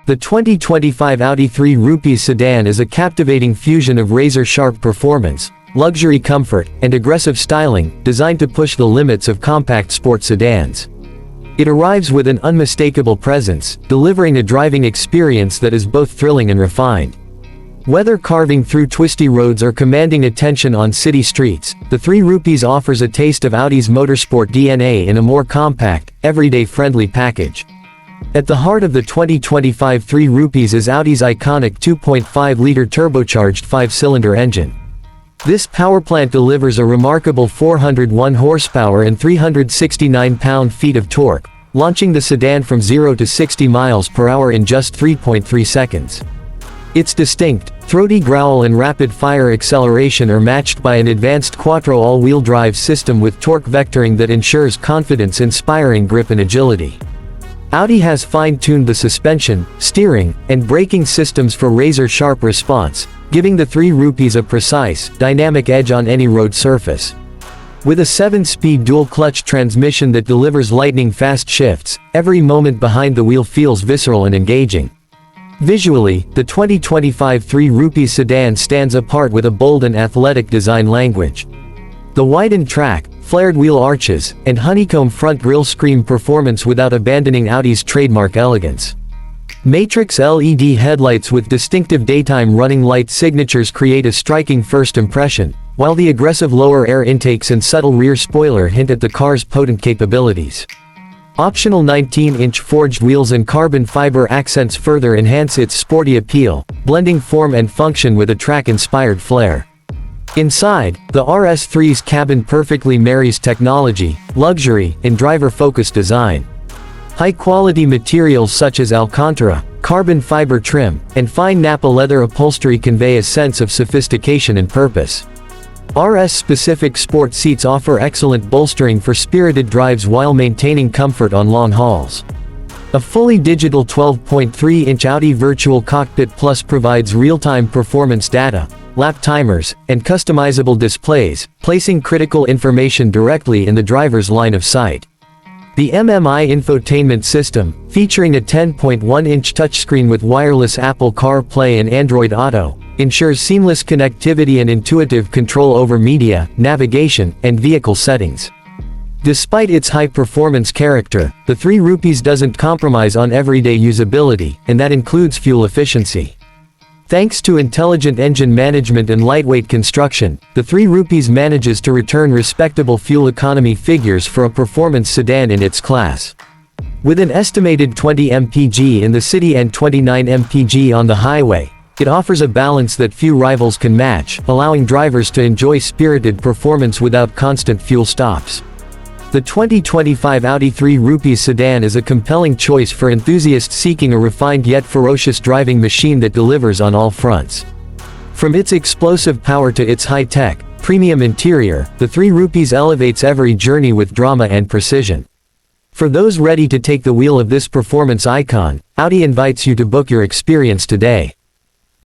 The 2025 Audi 3 Rupees sedan is a captivating fusion of razor-sharp performance, luxury comfort, and aggressive styling, designed to push the limits of compact sport sedans. It arrives with an unmistakable presence, delivering a driving experience that is both thrilling and refined. Whether carving through twisty roads or commanding attention on city streets, the 3 Rupees offers a taste of Audi's motorsport DNA in a more compact, everyday-friendly package. At the heart of the 2025 3 Rupees is Audi's iconic 2.5-liter turbocharged 5-cylinder engine. This powerplant delivers a remarkable 401 horsepower and 369 pound-feet of torque, launching the sedan from 0 to 60 miles per hour in just 3.3 seconds. Its distinct, throaty growl and rapid-fire acceleration are matched by an advanced quattro all-wheel drive system with torque vectoring that ensures confidence-inspiring grip and agility. Audi has fine-tuned the suspension, steering, and braking systems for razor-sharp response, giving the 3 Rupees a precise, dynamic edge on any road surface. With a 7-speed dual-clutch transmission that delivers lightning-fast shifts, every moment behind the wheel feels visceral and engaging. Visually, the 2025 3 Rupees sedan stands apart with a bold and athletic design language. The widened track, flared wheel arches, and honeycomb front grille scream performance without abandoning Audi's trademark elegance. Matrix LED headlights with distinctive daytime running light signatures create a striking first impression, while the aggressive lower air intakes and subtle rear spoiler hint at the car's potent capabilities. Optional 19-inch forged wheels and carbon fiber accents further enhance its sporty appeal, blending form and function with a track-inspired flair. Inside, the RS3's cabin perfectly marries technology, luxury, and driver-focused design. High-quality materials such as Alcantara, carbon fiber trim, and fine Nappa leather upholstery convey a sense of sophistication and purpose. RS-specific sport seats offer excellent bolstering for spirited drives while maintaining comfort on long hauls. A fully digital 12.3-inch Audi Virtual Cockpit Plus provides real-time performance data, lap timers, and customizable displays, placing critical information directly in the driver's line of sight. The MMI infotainment system, featuring a 10.1-inch touchscreen with wireless Apple CarPlay and Android Auto, ensures seamless connectivity and intuitive control over media, navigation, and vehicle settings. Despite its high-performance character, the 3 Rupees doesn't compromise on everyday usability, and that includes fuel efficiency. Thanks to intelligent engine management and lightweight construction, the 3 Rupees manages to return respectable fuel economy figures for a performance sedan in its class. With an estimated 20 mpg in the city and 29 mpg on the highway, it offers a balance that few rivals can match, allowing drivers to enjoy spirited performance without constant fuel stops. The 2025 Audi 3 Rupees sedan is a compelling choice for enthusiasts seeking a refined yet ferocious driving machine that delivers on all fronts. From its explosive power to its high-tech, premium interior, the 3 Rupees elevates every journey with drama and precision. For those ready to take the wheel of this performance icon, Audi invites you to book your experience today.